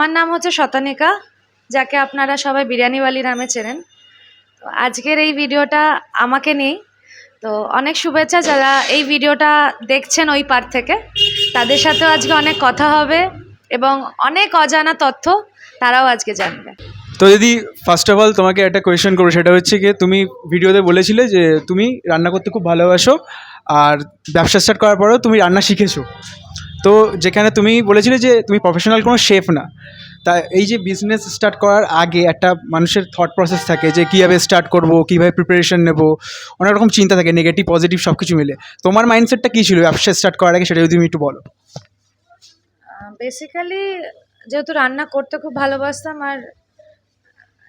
আমার নাম হচ্ছে শতানিকা, যাকে আপনারা সবাই বিরিয়ানিওয়ালি নামে চেনেন। তো আজকের এই ভিডিওটা আমাকে নিয়েই। তো অনেক শুভেচ্ছা যারা এই ভিডিওটা দেখছেন ওই পার থেকে, তাদের সাথেও আজকে অনেক কথা হবে এবং অনেক অজানা তথ্য তারাও আজকে জানবে। তো দিদি, ফার্স্ট অফ অল তোমাকে একটা কোয়েশ্চেন করবো, সেটা হচ্ছে কি তুমি ভিডিওতে বলেছিলে যে তুমি রান্না করতে খুব ভালোবাসো আর ব্যবসা স্টার্ট করার পরেও তুমি রান্না শিখেছো। তো যেখানে তুমি বলেছিলে যে তুমি প্রফেশনাল কোনো শেফ না, তা এই যে বিজনেস স্টার্ট করার আগে একটা মানুষের থট প্রসেস থাকে যে কীভাবে স্টার্ট করবো, কীভাবে প্রিপারেশন নেবো, অনেক রকম চিন্তা থাকে, নেগেটিভ পজিটিভ সব কিছু মিলে। তোমার মাইন্ডসেটটা কী ছিল ব্যবসা স্টার্ট করার আগে, সেটা যদি তুমি একটু বলো। বেসিক্যালি যেহেতু রান্না করতে খুব ভালোবাসতাম, আর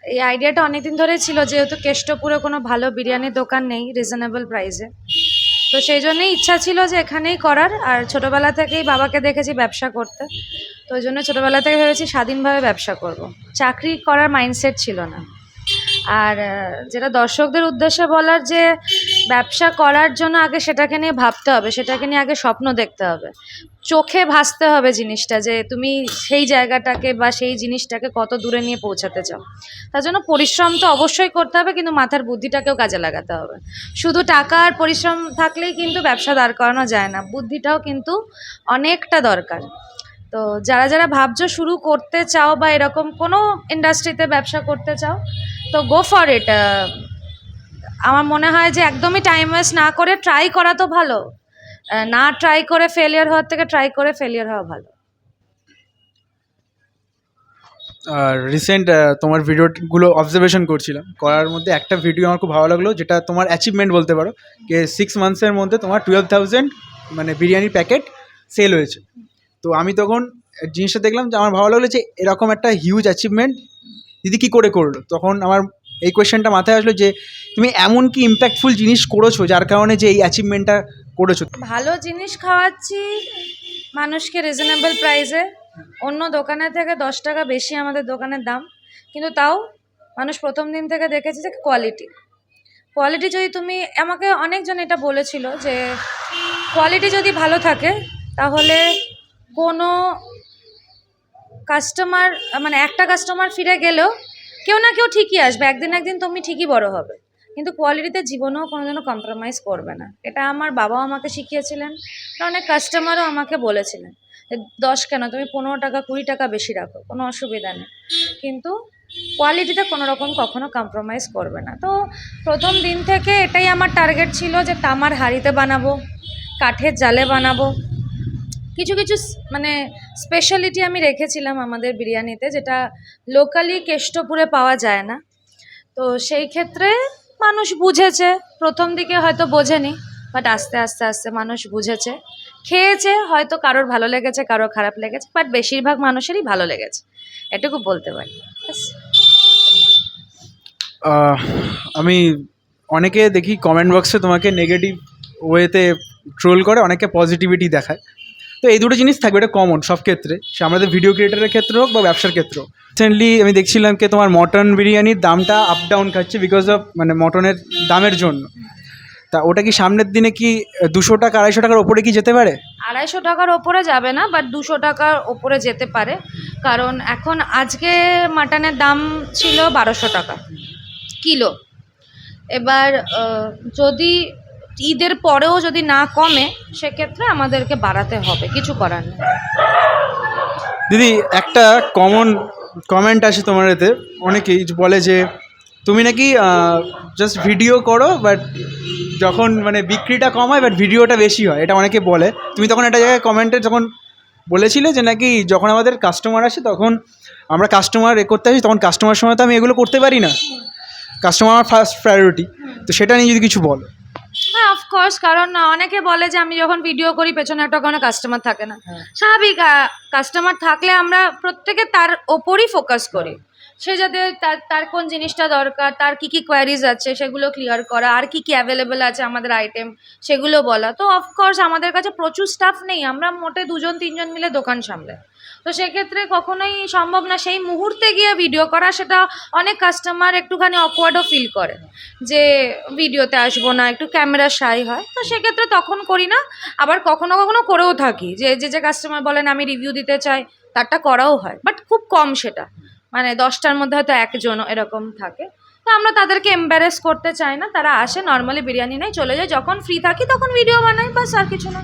এই আইডিয়াটা অনেকদিন ধরেই ছিল, যেহেতু কেষ্টপুরে কোনো ভালো বিরিয়ানির দোকান নেই রিজনেবল প্রাইসে। তো সেই জন্যই ইচ্ছা ছিল যে এখানেই করার। আর ছোটোবেলা থেকেই বাবাকে দেখেছি ব্যবসা করতে, তো ওই জন্য ছোটোবেলা থেকে ভেবেছি স্বাধীনভাবে ব্যবসা করব। চাকরি করার মাইন্ডসেট ছিল না। আর যেটা দর্শকদের উদ্দেশ্যে বলার, যে ব্যবসা করার জন্য আগে সেটাকে নিয়ে ভাবতে হবে, সেটাকে নিয়ে আগে স্বপ্ন দেখতে হবে, চোখে ভাসতে হবে জিনিসটা, যে তুমি সেই জায়গাটাকে বা সেই জিনিসটাকে কত দূরে নিয়ে পৌঁছাতে চাও। তার জন্য পরিশ্রম তো অবশ্যই করতে হবে, কিন্তু মাথার বুদ্ধিটাকেও কাজে লাগাতে হবে। শুধু টাকা আর পরিশ্রম থাকলেই কিন্তু ব্যবসা দাঁড় করানো যায় না, বুদ্ধিটাও কিন্তু অনেকটা দরকার। তো যারা যারা ভাবছো শুরু করতে চাও বা এরকম কোনো ইন্ডাস্ট্রিতে ব্যবসা করতে চাও, তো গো ফর ইট। আমার মনে হয় যে একদমই টাইম ওয়েস্ট না করে ট্রাই করা তো ভালো। না ট্রাই করে ফেলিয়ার হওয়ার থেকে ট্রাই করে ফেলিয়ার হওয়া ভালো। আর রিসেন্ট তোমার ভিডিওগুলো অবজারভেশন করছিলাম, করার মধ্যে একটা ভিডিও আমার খুব ভালো লাগলো, যেটা তোমার অ্যাচিভমেন্ট বলতে পারো, যে 6 মান্থসের মধ্যে তোমার 12,000 মানে বিরিয়ানির প্যাকেট সেল হয়েছে। তো আমি তখন জিনিসটা দেখলাম যে আমার ভালো লাগলো যে এরকম একটা হিউজ অ্যাচিভমেন্ট দিদি কী করে করলো। তখন আমার এই কোয়েশ্চেনটা মাথায় আসলো যে তুমি এমন কি ইম্প্যাক্টফুল জিনিস করেছো যার কারণে যে এই অ্যাচিভমেন্টটা করেছো। ভালো জিনিস খাওয়াচ্ছি মানুষকে রিজনেবল প্রাইসে। অন্য দোকানের থেকে 10 টাকা বেশি আমাদের দোকানের দাম, কিন্তু তাও মানুষ প্রথম দিন থেকে দেখেছে যে কোয়ালিটি যদি তুমি, আমাকে অনেকজন এটা বলেছিল যে কোয়ালিটি যদি ভালো থাকে তাহলে কোনো কাস্টমার, মানে একটা কাস্টমার ফিরে গেলেও কেউ না কেউ ঠিকই আসবে, একদিন একদিন তুমি ঠিকই বড় হবে, কিন্তু কোয়ালিটিতে জীবনেও কোনোদিনও কম্প্রোমাইজ করবে না। এটা আমার বাবাও আমাকে শিখিয়েছিলেন, আর অনেক কাস্টমারও আমাকে বলেছিলেন যে 10 কেন, তুমি 15 টাকা 20 টাকা বেশি রাখো, কোনো অসুবিধা নেই, কিন্তু কোয়ালিটিতে কোনো রকম কখনো কম্প্রোমাইজ করবে না। তো প্রথম দিন থেকে এটাই আমার টার্গেট ছিল যে তামার হাঁড়িতে বানাবো, কাঠের জালে বানাবো। কিছু কিছু মানে স্পেশালিটি আমি রেখেছিলাম আমাদের বিরিয়ানিতে, যেটা লোকালি কেষ্টপুরে পাওয়া যায় না। তো সেই ক্ষেত্রে মানুষ বুঝেছে, প্রথম দিকে হয়তো বোঝেনি, বাট আস্তে আস্তে আস্তে মানুষ বুঝেছে, খেয়েছে, হয়তো কারোর ভালো লেগেছে, কারোর খারাপ লেগেছে, বাট বেশিরভাগ মানুষেরই ভালো লেগেছে, এটুকু বলতে পারি। আমি অনেকে দেখি কমেন্ট বক্সে তোমাকে নেগেটিভ ওয়েতে ট্রোল করে, অনেকে পজিটিভিটি দেখায়। তো এই দুটো জিনিস থাকবে, এটা কমন সব ক্ষেত্রে, সে আমাদের ভিডিও ক্রিয়েটারের ক্ষেত্রে হোক বা ব্যবসার ক্ষেত্রেও। রিসেন্টলি আমি দেখছিলাম কি তোমার মটন বিরিয়ানির দামটা আপ ডাউন খাচ্ছে বিকজ অফ মানে মটনের দামের জন্য। তা ওটা কি সামনের দিনে কি 200 টাকা 250 টাকার ওপরে কি যেতে পারে? 250 টাকার ওপরে যাবে না, বাট 200 টাকার ওপরে যেতে পারে। কারণ এখন আজকে মাটনের দাম ছিল 1200 টাকা কিলো। এবার যদি ঈদের পরেও যদি না কমে, সেক্ষেত্রে আমাদেরকে বাড়াতে হবে, কিছু করার নেই। দিদি, একটা কমন কমেন্ট আসে তোমার এতে, অনেকেই বলে যে তুমি নাকি জাস্ট ভিডিও করো, বাট যখন মানে বিক্রিটা কম হয় বাট ভিডিওটা বেশি হয়, এটা অনেকে বলে। তুমি তখন একটা জায়গায় কমেন্টে যখন বলেছিলে যে নাকি যখন আমাদের কাস্টমার আসে তখন আমরা কাস্টমার করতে আসি, তখন কাস্টমার সময় তো আমি এগুলো করতে পারি না, কাস্টমার আমার ফার্স্ট প্রায়োরিটি। তো সেটা নিয়ে যদি কিছু বলো। হ্যাঁ, অফকোর্স, কারণ অনেকে বলে যে আমি যখন ভিডিও করি পেছনে একটা কোনো কাস্টমার থাকে না। স্বাভাবিক, কাস্টমার থাকলে আমরা প্রত্যেকে তার ওপরই ফোকাস করি, সে যাতে তার কোন জিনিসটা দরকার, তার কী কী কোয়ারিজ আছে সেগুলো ক্লিয়ার করা, আর কী কী অ্যাভেলেবেল আছে আমাদের আইটেম সেগুলো বলা। তো অফকোর্স আমাদের কাছে প্রচুর স্টাফ নেই, আমরা মোটে 2-3 জন মিলে দোকান সামলে। তো সেক্ষেত্রে কখনোই সম্ভব না সেই মুহূর্তে গিয়ে ভিডিও করা, সেটা অনেক কাস্টমার একটুখানি অকওয়ার্ডও ফিল করে যে ভিডিওতে আসবো না, একটু ক্যামেরা শাই হয়। তো সেক্ষেত্রে তখন করি না। আবার কখনো কখনো করেও থাকি, যে যে কাস্টমার বলেন আমি রিভিউ দিতে চাই, তারটা করাও হয়, বাট খুব কম সেটা, মানে 10টার মধ্যে হয়তো একজন এরকম থাকে। তো আমরা তাদেরকে এম্বারেস করতে চাই না, তারা আসে নর্মালি বিরিয়ানি নেয় চলে যায়, যখন ফ্রি থাকি তখন ভিডিও বানাই, বাস, আর কিছু না।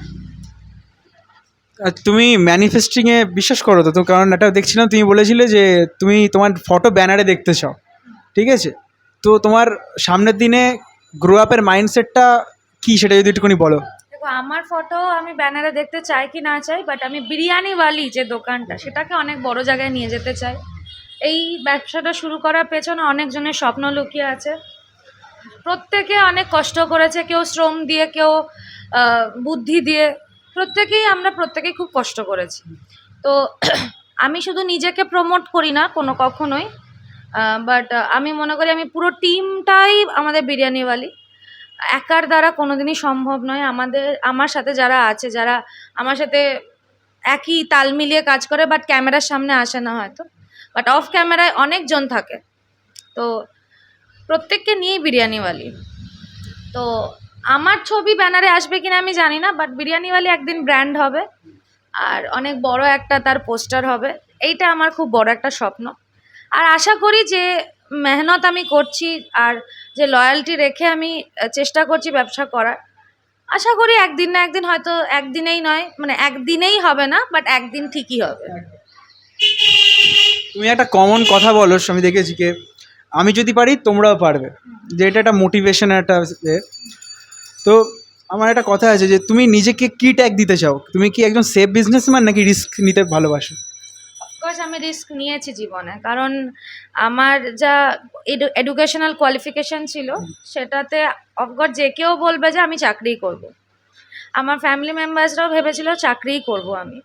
আর তুমি ম্যানিফেস্টিংয়ে বিশ্বাস করো তো? কারণ এটা দেখছিলাম তুমি বলেছিলে যে তুমি তোমার ফটো ব্যানারে দেখতে চাও, ঠিক আছে? তো তোমার সামনের দিনে গ্রো আপের মাইন্ডসেটটা কী, সেটা যদি একটুখানি বলো। দেখো, আমার ফটো আমি ব্যানারে দেখতে চাই কি না চাই, বাট আমি বিরিয়ানিওয়ালি যে দোকানটা সেটাকে অনেক বড় জায়গায় নিয়ে যেতে চাই। এই ব্যবসাটা শুরু করার পেছনে অনেকজনের স্বপ্ন লুকিয়ে আছে, প্রত্যেকে অনেক কষ্ট করেছে, কেউ শ্রম দিয়ে, কেউ বুদ্ধি দিয়ে, প্রত্যেকেই খুব কষ্ট করেছি। তো আমি শুধু নিজেকে প্রমোট করি না কখনোই, বাট আমি মনে করি আমি পুরো টিমটাই আমাদের বিরিয়ানিওয়ালি। একার দ্বারা কোনোদিনই সম্ভব নয়। আমার সাথে যারা আছে, যারা আমার সাথে একই তাল মিলিয়ে কাজ করে, বাট ক্যামেরার সামনে আসে না হয়তো, বাট অফ ক্যামেরায় অনেকজন থাকে। তো প্রত্যেককে নিয়েই বিরিয়ানিওয়ালি। তো আমার ছবি ব্যানারে আসবে কিনা আমি জানি না, বাট বিরিয়ানিওয়ালি একদিন ব্র্যান্ড হবে আর অনেক বড় একটা তার পোস্টার হবে। এইটা আমার খুব বড় একটা স্বপ্ন। আর আশা করি যে মেহনত আমি করছি আর যে লয়ালটি রেখে আমি চেষ্টা করছি ব্যবসা করার, আশা করি একদিন না একদিন, হয়তো একদিনেই নয়, মানে একদিনেই হবে না, বাট একদিন ঠিকই হবে। তুমি একটা কমন কথা বলো, আমি দেখেছি যে আমি যদি পারি তোমরাও পারবে, যে এটা একটা মোটিভেশন একটা তো আমার একটা কথা আছে যে তুমি নিজেকে কি ট্যাগ দিতে চাও? তুমি কি একজন সেফ বিজনেসম্যান নাকি রিস্ক নিতে ভালোবাসো? অফকোর্স আমি রিস্ক নিয়েছি জীবনে, কারণ আমার যা এডুকেশনাল কোয়ালিফিকেশন ছিল সেটাতে অফকোর্স যে কেউ বলবে যে আমি চাকরিই করব। আমার ফ্যামিলি মেম্বার্সরাও ভেবেছিল চাকরিই করব আমি,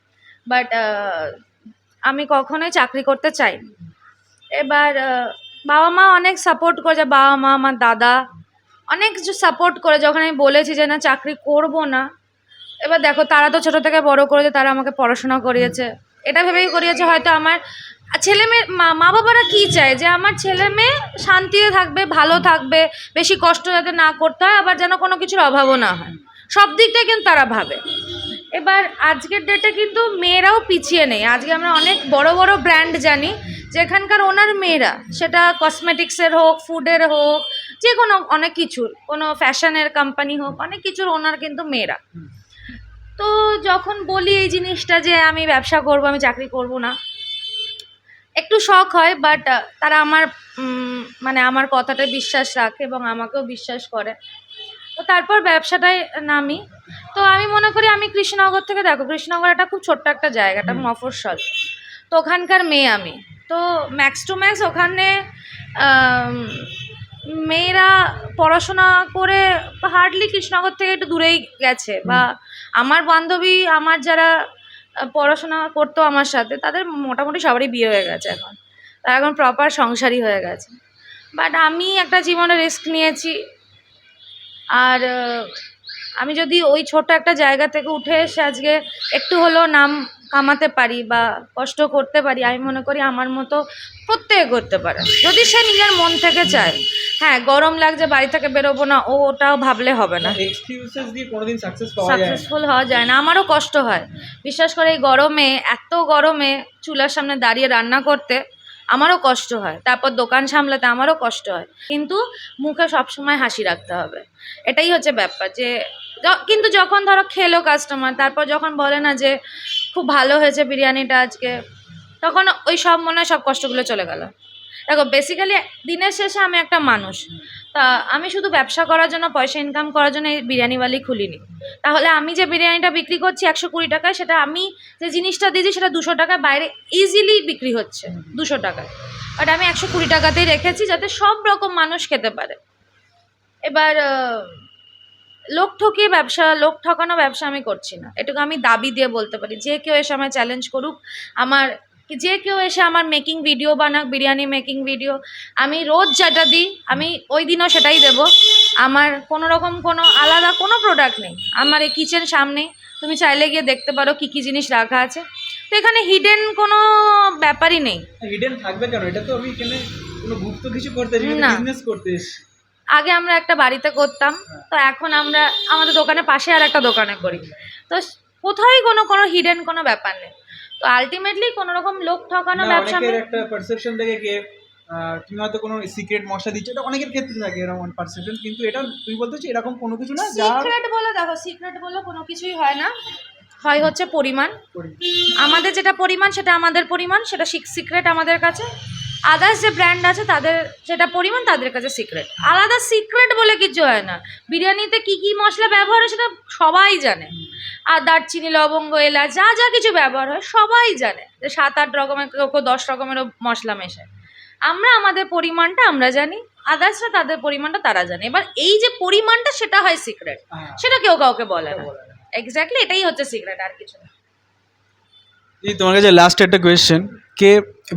বাট আমি কখনোই চাকরি করতে চাইনি। এবার বাবা মা অনেক সাপোর্ট করেছে, বাবা মা, আমার দাদা অনেক কিছু সাপোর্ট করে যখন আমি বলেছি যে না চাকরি করব না। এবার দেখো, তারা তো ছোটো থেকে বড় করেছে, তারা আমাকে পড়াশোনা করিয়েছে, এটা ভেবেই করিয়েছে হয়তো আমার ছেলে মেয়ে, মা বাবারা কী চায় যে আমার ছেলে মেয়ে শান্তিতে থাকবে, ভালো থাকবে, বেশি কষ্ট যাতে না করতে হয়, আবার যেন কোনো কিছুর অভাবও না হয়, সব দিকটাই কিন্তু তারা ভাবে। এবার আজকের ডেটে কিন্তু মেয়েরাও পিছিয়ে নেই। আজকে আমরা অনেক বড় বড় ব্র্যান্ড জানি যেখানকার ওনার মেয়েরা, সেটা কসমেটিক্সের হোক, ফুডের হোক, যে কোনো অনেক কিছুর, কোনো ফ্যাশনের কোম্পানি হোক, অনেক কিছুর ওনার কিন্তু মেয়েরা। তো যখন বলি এই জিনিসটা যে আমি ব্যবসা করব, আমি চাকরি করব না, একটু শখ হয়, বাট তারা আমার মানে আমার কথাটা বিশ্বাস রাখে এবং আমাকেও বিশ্বাস করে। তো তারপর ব্যবসাটায় নামি। তো আমি মনে করি আমি কৃষ্ণনগর থেকে, দেখো কৃষ্ণনগর একটা খুব ছোট্ট একটা জায়গা, একটা মফস্বল, তো ওখানকার মেয়ে আমি। তো ম্যাক্স টু ম্যাক্স ওখানে মেয়েরা পড়াশোনা করে হার্ডলি কৃষ্ণনগর থেকে একটু দূরেই গেছে, বা আমার বান্ধবী, আমার যারা পড়াশোনা করতো আমার সাথে, তাদের মোটামুটি সবারই বিয়ে হয়ে গেছে এখন, তারা এখন প্রপার সংসারী হয়ে গেছে। বাট আমি একটা জীবনে রিস্ক নিয়েছি, আর আমি যদি ওই ছোট একটা জায়গা থেকে উঠে এসে আজকে একটু হলেও নাম কামাতে পারি বা কষ্ট করতে পারি, আমি মনে করি আমার মতো প্রত্যেকে করতে পারে, যদি সে নিজের মন থেকে চায়। হ্যাঁ, গরম লাগছে, বাড়ি থেকে বেরোবো না, ওটাও ভাবলে হবে না। এক্সকিউজেস দিয়ে কোনোদিন সাকসেসফুল হওয়া যায় না, আমারও কষ্ট হয়। বিশ্বাস করে এই গরমে, এত গরমে চুলার সামনে দাঁড়িয়ে রান্না করতে আমারও কষ্ট হয়, তারপর দোকান সামলাতে আমারও কষ্ট হয়, কিন্তু মুখে সবসময় হাসি রাখতে হবে, এটাই হচ্ছে ব্যাপার। যে কিন্তু যখন ধরো খেলো কাস্টমার, তারপর যখন বলে না যে খুব ভালো হয়েছে বিরিয়ানিটা আজকে, তখন ওই সব মনে হয় সব কষ্টগুলো চলে গেল। দেখো, বেসিক্যালি দিনের শেষে আমি একটা মানুষ, তা আমি শুধু ব্যবসা করার জন্য, পয়সা ইনকাম করার জন্য এই বিরিয়ানিওয়ালি খুলিনি। তাহলে আমি যে বিরিয়ানিটা বিক্রি করছি 120 টাকায়, সেটা আমি যে জিনিসটা দিয়েছি সেটা 200 টাকায় বাইরে ইজিলি বিক্রি হচ্ছে 200 টাকায়, বাট আমি 120 টাকাতেই রেখেছি যাতে সব রকম মানুষ খেতে পারে। এবার লোক ঠকিয়ে ব্যবসা, লোক ঠকানো ব্যবসা আমি করছি না, এটুকু আমি দাবি দিয়ে বলতে পারি। যে কেউ এসে আমায় চ্যালেঞ্জ করুক, যে কেউ এসে আমার মেকিং ভিডিও বানাক, বিরিয়ানি মেকিং ভিডিও, আমি রোজ যেটা দিই আমি ওই দিনও সেটাই দেব। আমার কোনো রকম কোনো আলাদা কোনো প্রোডাক্ট নেই। আমার এই কিচেন সামনেই, তুমি চাইলে গিয়ে দেখতে পারো কী কী জিনিস রাখা আছে। তো এখানে হিডেন কোনো ব্যাপারই নেই। হিডেন থাকবে কেন? এটা তো আমি এখানে কোনো গুপ্ত কিছু করতে এসেছি, না। বিজনেস করতে এসেছি। আগে আমরা একটা বাড়িতে করতাম, তো এখন আমরা আমাদের দোকানের পাশে আর একটা দোকানে করি। তো কোথাওই কোনো হিডেন কোনো ব্যাপার নেই। তো আলটিমেটলি কোনো রকম লোক ঠকানো ব্যবসা অনেকের একটা পারসেপশন থাকে যে তুমি হয়তো কোনো সিক্রেট মশলা দিচ্ছ, এটা অনেকের ক্ষেত্রে থাকে এরকম পারসেপশন, কিন্তু এটা তুমি বলতে চাচ্ছি এরকম কোনো কিছু না। যা সিক্রেট বলে দেখো, সিক্রেট বলে কোনো কিছুই হয় না, হয় হচ্ছে পরিমাণ। আমাদের যেটা পরিমাণ সেটা আমাদের পরিমাণ, সেটা সিক্রেট আমাদের কাছে। আদার্স যে ব্র্যান্ড আছে তাদের যেটা পরিমাণ তাদের কাছে সিক্রেট। আলাদা সিক্রেট বলে কিছু হয় না। বিরিয়ানিতে কি কি মশলা ব্যবহার হয় সেটা সবাই জানে। আর দারচিনি, লবঙ্গ, এলাচ যা যা কিছু ব্যবহার হয় সবাই জানে, যে 7-8 রকমের, কেউ 10 রকমেরও মশলা মেশায়। আমরা আমাদের পরিমাণটা আমরা জানি, আদার্সরা তাদের পরিমাণটা তারা জানে। এবার এই যে পরিমাণটা সেটা হয় সিক্রেট, সেটা কেউ কাউকে বলে না। এক্স্যাক্টলি এটাই হচ্ছে সিক্রেট, আর কিছু না। এই তোমার কাছে লাস্ট একটা কোয়েশ্চেন, কে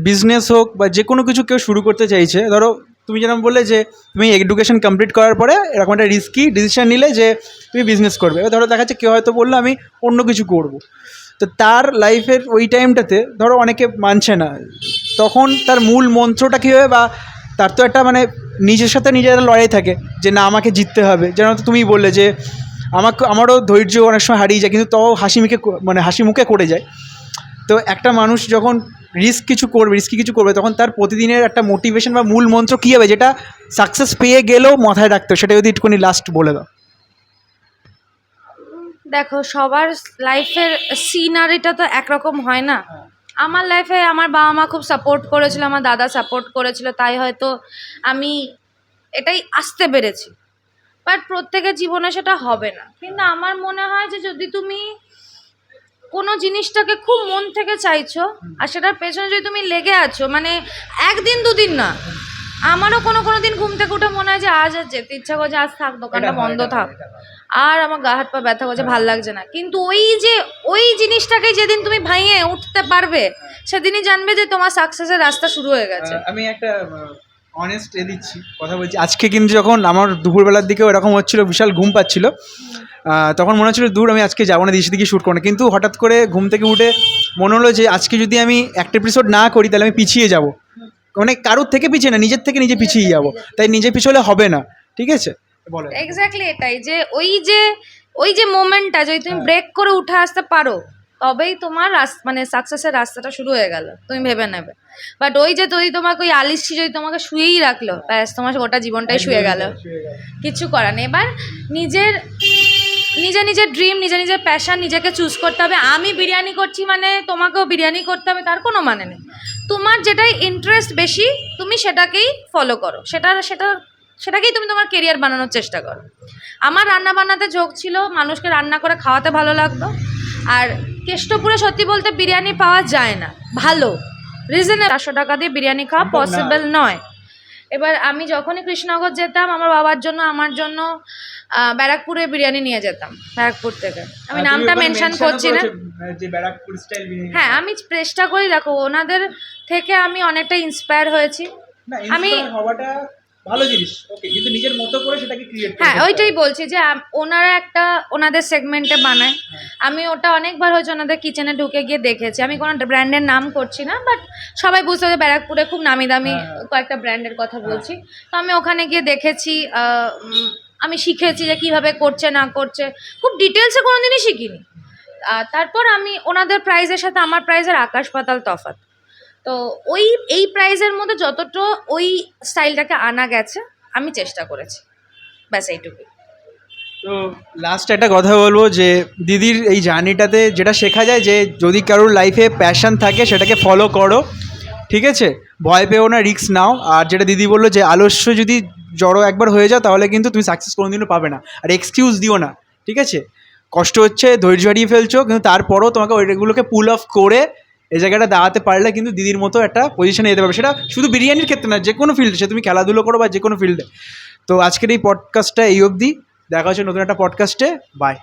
বিজনেস হোক বা যে কোনো কিছু কেউ শুরু করতে চাইছে, ধরো তুমি যেরকম বললে যে তুমি এডুকেশন কমপ্লিট করার পরে এরকম একটা রিস্কি ডিসিশন নিলে যে তুমি বিজনেস করবে, এবার ধরো দেখা যাচ্ছে কেউ হয়তো বললো আমি অন্য কিছু করব, তো তার লাইফের ওই টাইমটাতে ধরো অনেকে মানছে না, তখন তার মূল মন্ত্রটা কী হবে, বা তার তো একটা মানে নিজের সাথে নিজের একটা লড়াই থাকে যে না আমাকে জিততে হবে। যেন তো তুমি বললে যে আমারও ধৈর্য অনেক সময় হারিয়ে যায়, কিন্তু তাও হাসি মুখে করে যায়। তো একটা মানুষ যখন রিস্কি কিছু করবে তখন তার প্রতিদিনের একটা মোটিভেশন বা মূল মন্ত্র কী হবে, যেটা সাকসেস পেয়ে গেলেও মাথায় রাখতে হবে, সেটা যদি একটুখানি লাস্ট বলে দাও। দেখো, সবার লাইফের সিনারিটা তো একরকম হয় না। আমার লাইফে আমার বাবা মা খুব সাপোর্ট করেছিল, আমার দাদা সাপোর্ট করেছিল, তাই হয়তো আমি এটাই আসতে পেরেছি। বাট প্রত্যেকের জীবনে সেটা হবে না। কিন্তু আমার মনে হয় যে যদি তুমি কোনো জিনিসটাকে খুব মন থেকে চাইছো আর সেটার পেছনে যদি তুমি লেগে আছো, মানে একদিন দুদিন না, আমারও কোনো দিন ঘুম থেকে উঠে মনে হয় যে আজ আর যেতে ইচ্ছা করছে, আজ থাক, দোকানটা বন্ধ থাক, আর আমার গা হাত পা ব্যথা করছে, ভাল লাগছে না। কিন্তু ওই জিনিসটাকে যেদিন তুমি ভাঙিয়ে উঠতে পারবে, সেদিনই জানবে যে তোমার সাকসেসের রাস্তা শুরু হয়ে গেছে। আমি একটা অনেস্ট দিচ্ছি কথা বলছি, আজকে কিন্তু যখন আমার দুপুরবেলার দিকেও এরকম হচ্ছিলো, বিশাল ঘুম পাচ্ছিল, তখন মনে হচ্ছিলো দূর আমি আজকে যাবো না, দিকে শ্যুট করবো না, কিন্তু হঠাৎ করে ঘুম থেকে উঠে মনে হলো যে আজকে যদি আমি একটা এপিসোড না করি তাহলে আমি পিছিয়ে যাব, মানে কারোর থেকে পিছিয়ে না, নিজের থেকে নিজে পিছিয়ে যাবো, তাই নিজে পিছলে হবে না। ঠিক আছে, বলো। এক্স্যাক্টলি এটাই, যে ওই যে মোমেন্টটা যদি তুমি ব্রেক করে উঠে আসতে পারো, তবেই তোমার মানে সাকসেসের রাস্তাটা শুরু হয়ে গেল, তুমি ভেবে নেবে। বাট ওই যে তোমাকে ওই আলিসি যদি তোমাকে শুয়েই রাখলো, ব্যাস তোমার গোটা জীবনটাই শুয়ে গেল, কিছু করার নেই। এবার নিজের ড্রিম, নিজের প্যাশন নিজেকে চুজ করতে হবে। আমি বিরিয়ানি করছি মানে তোমাকেও বিরিয়ানি করতে হবে, তার কোনো মানে নেই। তোমার যেটাই ইন্টারেস্ট বেশি তুমি সেটাকেই ফলো করো, সেটাকেই তুমি তোমার কেরিয়ার বানানোর চেষ্টা করো। আমার রান্না বান্নাতে ঝোঁক ছিল, মানুষকে রান্না করে খাওয়াতে ভালো লাগতো। আর কেষ্টপুরে সত্যি বলতে বিরিয়ানি পাওয়া যায় না ভালো, রিজনেবল 400 টাকা দিয়ে বিরিয়ানি খাওয়া পসিবল নয়। এবার আমি যখনই কৃষ্ণনগর যেতাম আমার বাবার জন্য, আমার জন্য ব্যারাকপুরে বিরিয়ানি নিয়ে যেতাম, ব্যারাকপুর থেকে। আমি নামটা মেনশন করছি না, হ্যাঁ আমি চেষ্টা করি। দেখো, ওনাদের থেকে আমি অনেকটা ইন্সপায়ার হয়েছি। আমি ভালো জিনিস, ওকে, কিন্তু নিজের মতো করে সেটাকে ক্রিয়েট করতে, হ্যাঁ ওইটাই বলছি যে ওনারা একটা ওনাদের সেগমেন্টে বানায়। আমি ওটা অনেকবার হয়েছে ওনাদের কিচেনে ঢুকে গিয়ে দেখেছি। আমি কোনো ব্র্যান্ডের নাম করছি না, বাট সবাই বুঝতে হবে ব্যারাকপুরে খুব নামি দামি কয়েকটা ব্র্যান্ডের কথা বলছি। তো আমি ওখানে গিয়ে দেখেছি, আমি শিখেছি যে কীভাবে করছে না করছে, খুব ডিটেলসে কোনো দিনই শিখিনি। তারপর আমি ওনাদের প্রাইসের সাথে আমার প্রাইসের আকাশ পাতাল তফাৎ। তো এই প্রাইজের মধ্যে যতটা ওই স্টাইলটাকে আনা গেছে আমি চেষ্টা করেছি, ব্যাস এইটুকুই। তো লাস্ট একটা কথা বলবো যে দিদির এই জার্নিটাতে যেটা শেখা যায় যে যদি কারোর লাইফে প্যাশন থাকে সেটাকে ফলো করো, ঠিক আছে, ভয় পেও না, রিস্ক নাও। আর যেটা দিদি বললো যে আলস্য যদি জড়ো একবার হয়ে যাও তাহলে কিন্তু তুমি সাকসেস কোনোদিনও পাবে না। আর এক্সকিউজ দিও না, ঠিক আছে, কষ্ট হচ্ছে, ধৈর্য হারিয়ে ফেলছো, কিন্তু তারপরও তোমাকে ওইগুলোকে পুল অফ করে এই জায়গাটা দাঁড়াতে পারলে কিন্তু দিদির মতো একটা পজিশনে যেতে পারবে। সেটা শুধু বিরিয়ানির ক্ষেত্রে না, যে কোনো ফিল্ডে, সে তুমি খেলাধুলো করো বা যে কোনো ফিল্ডে। তো আজকের এই পডকাস্টটা এই অবধি, দেখা হচ্ছে নতুন একটা পডকাস্টে, বাই।